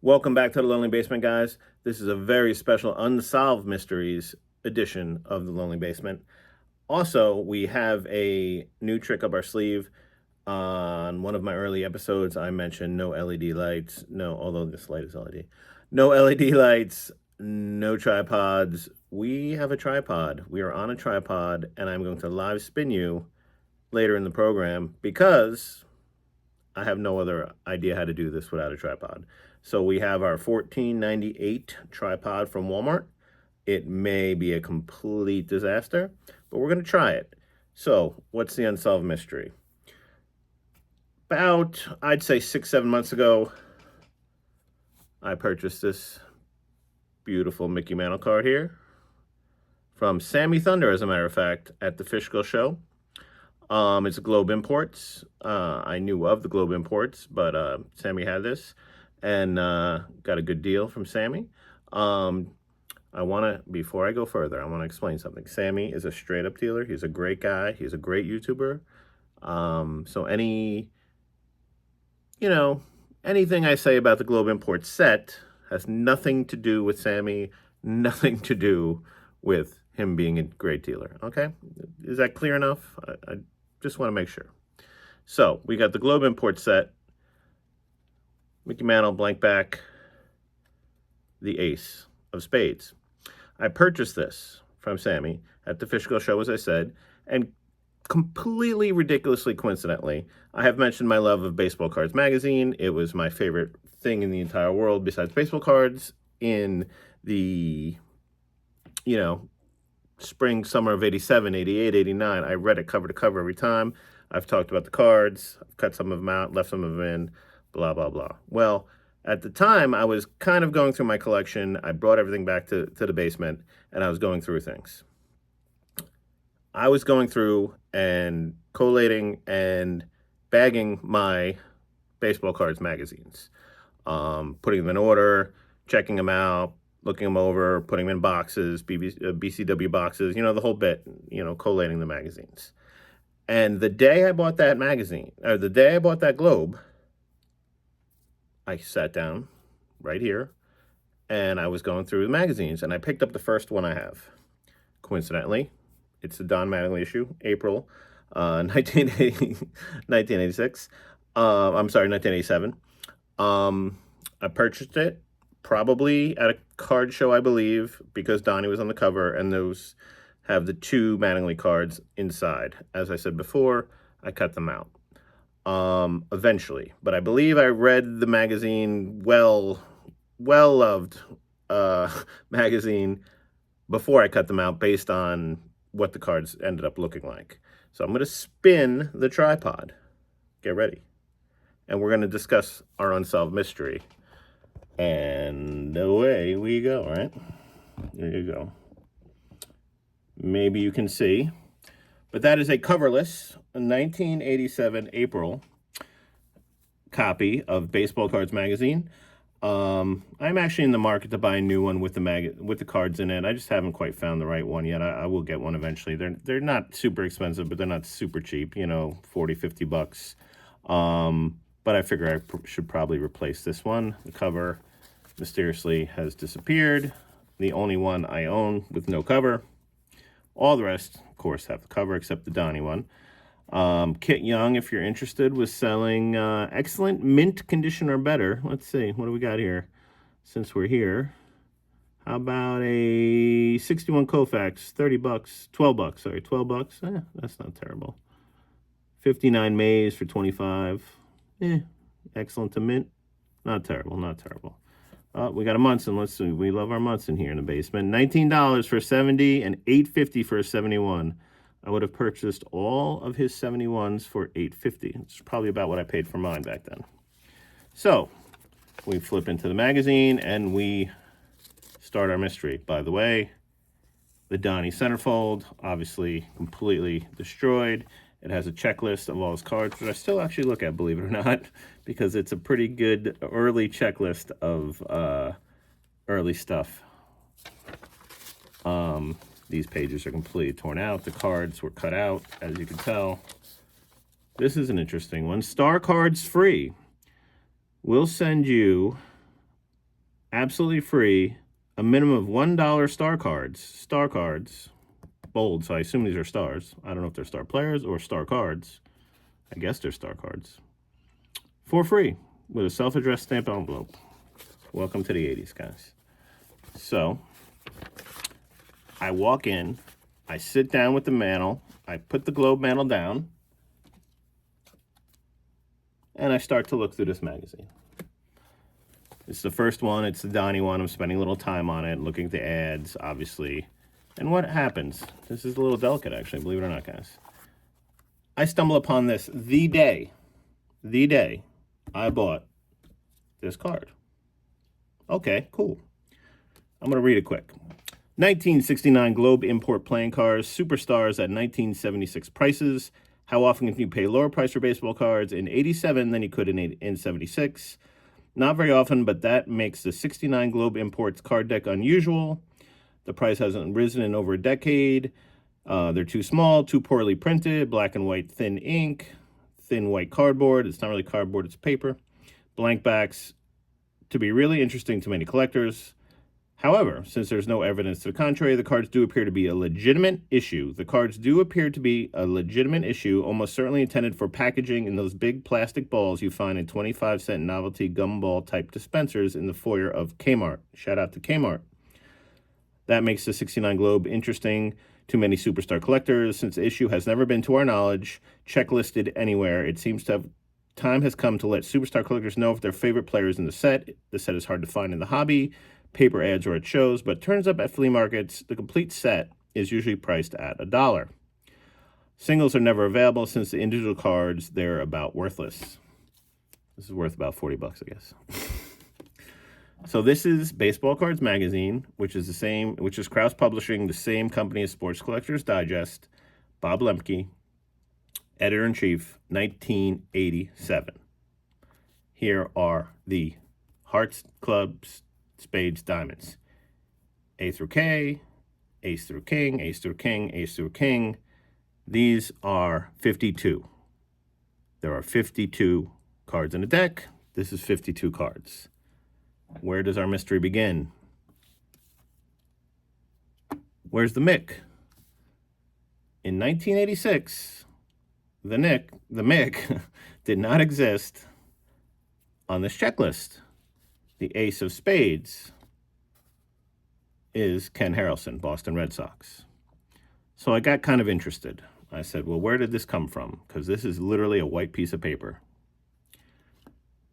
Welcome back to the Lonely Basement, guys. This is a very special Unsolved Mysteries edition of the Lonely Basement. Also, we have a new trick up our sleeve. On one of my early episodes, I mentioned no LED lights. No, although this light is LED. No LED lights, no tripods. We have a tripod. We are on a tripod, and I'm going to live spin you later in the program because I have no other idea how to do this without a tripod. So we have our $14.98 tripod from Walmart. It may be a complete disaster, but we're going to try it. So what's the unsolved mystery? About, I'd say 6-7 months ago, I purchased this beautiful Mickey Mantle card here from Sammy Thunder, as a matter of fact, at the Fishkill show. It's Globe Imports. I knew of the Globe Imports, but Sammy had this and got a good deal from Sammy. Before I go further, I want to explain something. Sammy is a straight up dealer. He's a great guy. He's a great YouTuber. So anything I say about the Globe Imports set has nothing to do with Sammy, nothing to do with him being a great dealer. Okay? Is that clear enough? I just want to make sure. So we got the Globe Import set, Mickey Mantle, blank back, the ace of spades. I purchased this from Sammy at the Fishkill show, as I said, and completely ridiculously coincidentally, I have mentioned my love of Baseball Cards magazine. It was my favorite thing in the entire world besides baseball cards in the, spring, summer of 87, 88, 89. I read it cover to cover every time. I've talked about the cards. I've cut some of them out, left some of them in, blah, blah, blah. Well, at the time, I was kind of going through my collection. I brought everything back to the basement, and I was going through things. I was going through and collating and bagging my Baseball Cards magazines, putting them in order, checking them out, looking them over, putting them in boxes, BCW boxes, the whole bit, collating the magazines. And the day I bought that magazine, or the day I bought that Globe, I sat down right here and I was going through the magazines and I picked up the first one I have. Coincidentally, it's the Don Mattingly issue, April 1986. I'm sorry, 1987. I purchased it probably at a card show, I believe, because Donnie was on the cover, and those have the two Mattingly cards inside. As I said before, I cut them out eventually. But I believe I read the magazine, well-loved magazine, before I cut them out based on what the cards ended up looking like. So I'm going to spin the tripod. Get ready. And we're going to discuss our unsolved mystery. And away we go, right? There you go. Maybe you can see. But that is a coverless 1987 April copy of Baseball Cards magazine. I'm actually in the market to buy a new one with the cards in it. I just haven't quite found the right one yet. I will get one eventually. They're not super expensive, but they're not super cheap, 40, 50 bucks. But I figure I should probably replace this one. The cover mysteriously has disappeared. The only one I own with no cover. All the rest, of course, have the cover except the Donnie one. Kit Young, if you're interested, was selling excellent mint condition or better. Let's see, what do we got here? Since we're here, how about a 61 Koufax, 30 bucks, 12 bucks, sorry, 12 bucks. That's not terrible. 59 Mays for 25. Excellent to mint. Not terrible, not terrible. We got a Munson. Let's see. We love our Munson here in the basement. $19 for 70 and $8.50 for a 71. I would have purchased all of his 71s for $8.50. It's probably about what I paid for mine back then. So we flip into the magazine and we start our mystery. By the way, the Donnie centerfold, obviously completely destroyed. It has a checklist of all his cards, which I still actually look at, believe it or not, because it's a pretty good early checklist of early stuff. These pages are completely torn out. The cards were cut out, as you can tell. This is an interesting one. Star Cards Free. We'll send you absolutely free, a minimum of $1 star cards, bold, so I assume these are stars. I don't know if they're star players or star cards. I guess they're star cards. For free, with a self-addressed stamp envelope. Welcome to the 80s, guys. So, I walk in, I sit down with the mantle, I put the globe mantle down, and I start to look through this magazine. It's the first one, it's the Donnie one. I'm spending a little time on it, looking at the ads, obviously. And what happens? This is a little delicate, actually, believe it or not, guys. I stumble upon this the day I bought this card. Okay, cool. I'm going to read it quick. 1969 Globe Import Playing Cards, Superstars at 1976 prices. How often can you pay lower price for baseball cards in 87 than you could in 76? Not very often, but that makes the 69 Globe Imports card deck unusual. The price hasn't risen in over a decade. They're too small, too poorly printed, black and white thin ink, thin white cardboard. It's not really cardboard, it's paper. Blank backs to be really interesting to many collectors. However, since there's no evidence to the contrary, the cards do appear to be a legitimate issue. The cards do appear to be a legitimate issue, almost certainly intended for packaging in those big plastic balls you find in 25-cent novelty gumball type dispensers in the foyer of Kmart. Shout out to Kmart. That makes the 69 Globe interesting to many superstar collectors. Since the issue has never been, to our knowledge, checklisted anywhere, it seems to have time has come to let superstar collectors know if their favorite players in the set. The set is hard to find in the hobby, paper ads or at shows, but turns up at flea markets. The complete set is usually priced at $1. Singles are never available since the individual cards, they're about worthless. This is worth about $40, I guess. So this is Baseball Cards Magazine, which is Krause Publishing, the same company as Sports Collectors Digest. Bob Lemke, editor-in-chief, 1987. Here are the hearts, clubs, spades, diamonds. A through K, ace through king, ace through king, ace through king. These are 52. There are 52 cards in a deck. This is 52 cards. Where does our mystery begin? Where's the Mick? In 1986, the Mick, did not exist on this checklist. The ace of spades is Ken Harrelson, Boston Red Sox. So I got kind of interested. I said, well, where did this come from? Because this is literally a white piece of paper.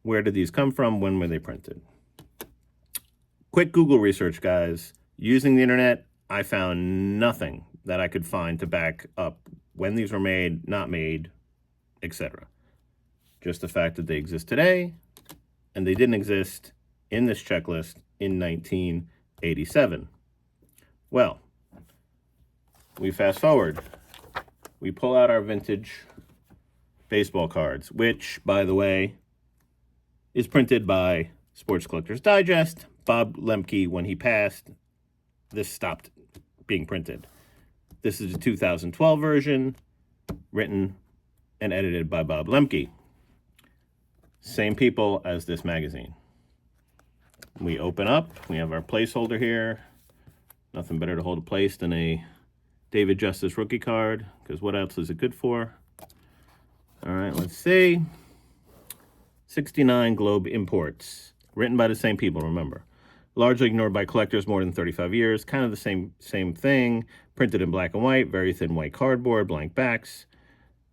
Where did these come from? When were they printed? Quick Google research, guys. Using the internet, I found nothing that I could find to back up when these were made, not made, etc. Just the fact that they exist today, and they didn't exist in this checklist in 1987. Well, we fast forward. We pull out our vintage baseball cards, which, by the way, is printed by Sports Collectors Digest. Bob Lemke, when he passed, this stopped being printed. This is a 2012 version, written and edited by Bob Lemke. Same people as this magazine. We open up, we have our placeholder here. Nothing better to hold a place than a David Justice rookie card, because what else is it good for? All right, let's see. 69 Globe Imports, written by the same people, remember. Largely ignored by collectors more than 35 years, kind of the same thing, printed in black and white, very thin white cardboard, blank backs.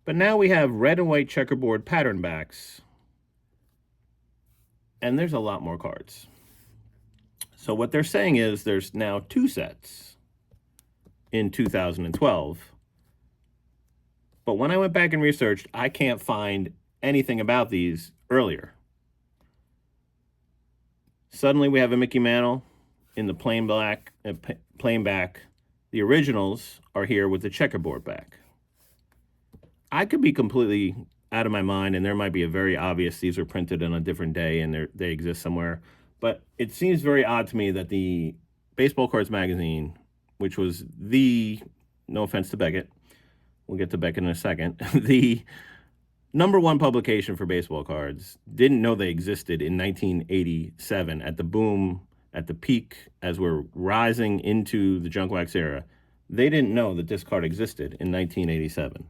But now we have red and white checkerboard pattern backs, and there's a lot more cards. So what they're saying is there's now 2 sets in 2012. But when I went back and researched, I can't find anything about these earlier. Suddenly we have a Mickey Mantle in the plain back. The originals are here with the checkerboard back. I could be completely out of my mind, and there might be a very obvious these were printed on a different day and they exist somewhere. But it seems very odd to me that the Baseball Cards Magazine, which was no offense to Beckett, we'll get to Beckett in a second, the #1 publication for baseball cards, didn't know they existed in 1987 at the boom at the peak as we're rising into the junk wax era, they didn't know that this card existed in 1987.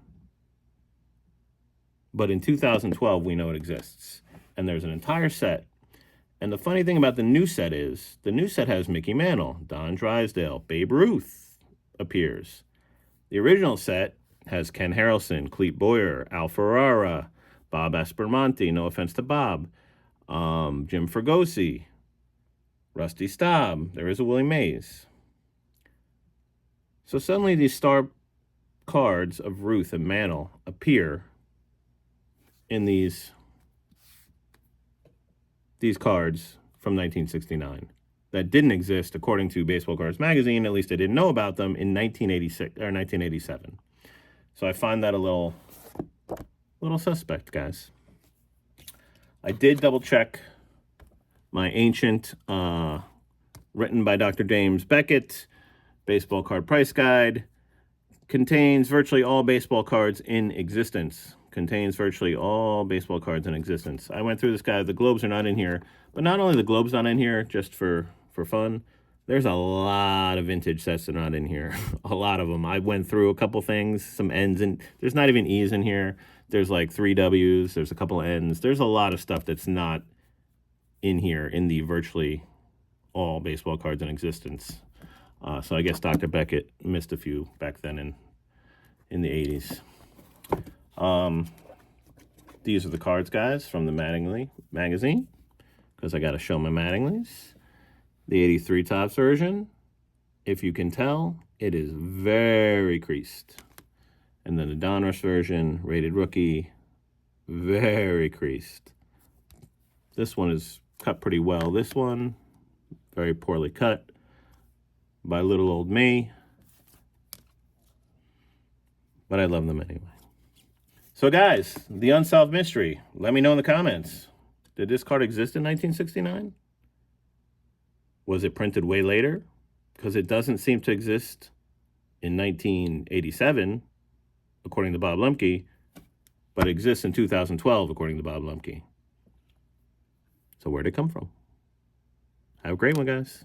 But in 2012, we know it exists. And there's an entire set. And the funny thing about the new set is, the new set has Mickey Mantle, Don Drysdale, Babe Ruth appears. The original set has Ken Harrelson, Clete Boyer, Al Ferrara, Bob Espermonte, no offense to Bob, Jim Fregosi, Rusty Staub, there is a Willie Mays. So suddenly these star cards of Ruth and Mantle appear in these cards from 1969 that didn't exist, according to Baseball Cards Magazine. At least I didn't know about them in 1986 or 1987. So I find that a little suspect, guys. I did double check my ancient, written by Dr. James Beckett, baseball card price guide. Contains virtually all baseball cards in existence. Contains virtually all baseball cards in existence. I went through this guy. The Globes are not in here. But not only the Globes not in here, just for fun, there's a lot of vintage sets that are not in here. A lot of them. I went through a couple things, some N's, and there's not even E's in here. There's like 3 W's. There's a couple of N's. There's a lot of stuff that's not in here in the virtually all baseball cards in existence. So I guess Dr. Beckett missed a few back then in the 80s. These are the cards, guys, from the Mattingly magazine, because I got to show my Mattinglys. The 83 Topps version, if you can tell, it is very creased. And then the Donruss version, rated rookie, very creased. This one is cut pretty well. This one, very poorly cut by little old me. But I love them anyway. So guys, the Unsolved Mystery. Let me know in the comments. Did this card exist in 1969? Was it printed way later? Because it doesn't seem to exist in 1987, according to Bob Lemke, but it exists in 2012, according to Bob Lemke. So where'd it come from? Have a great one, guys.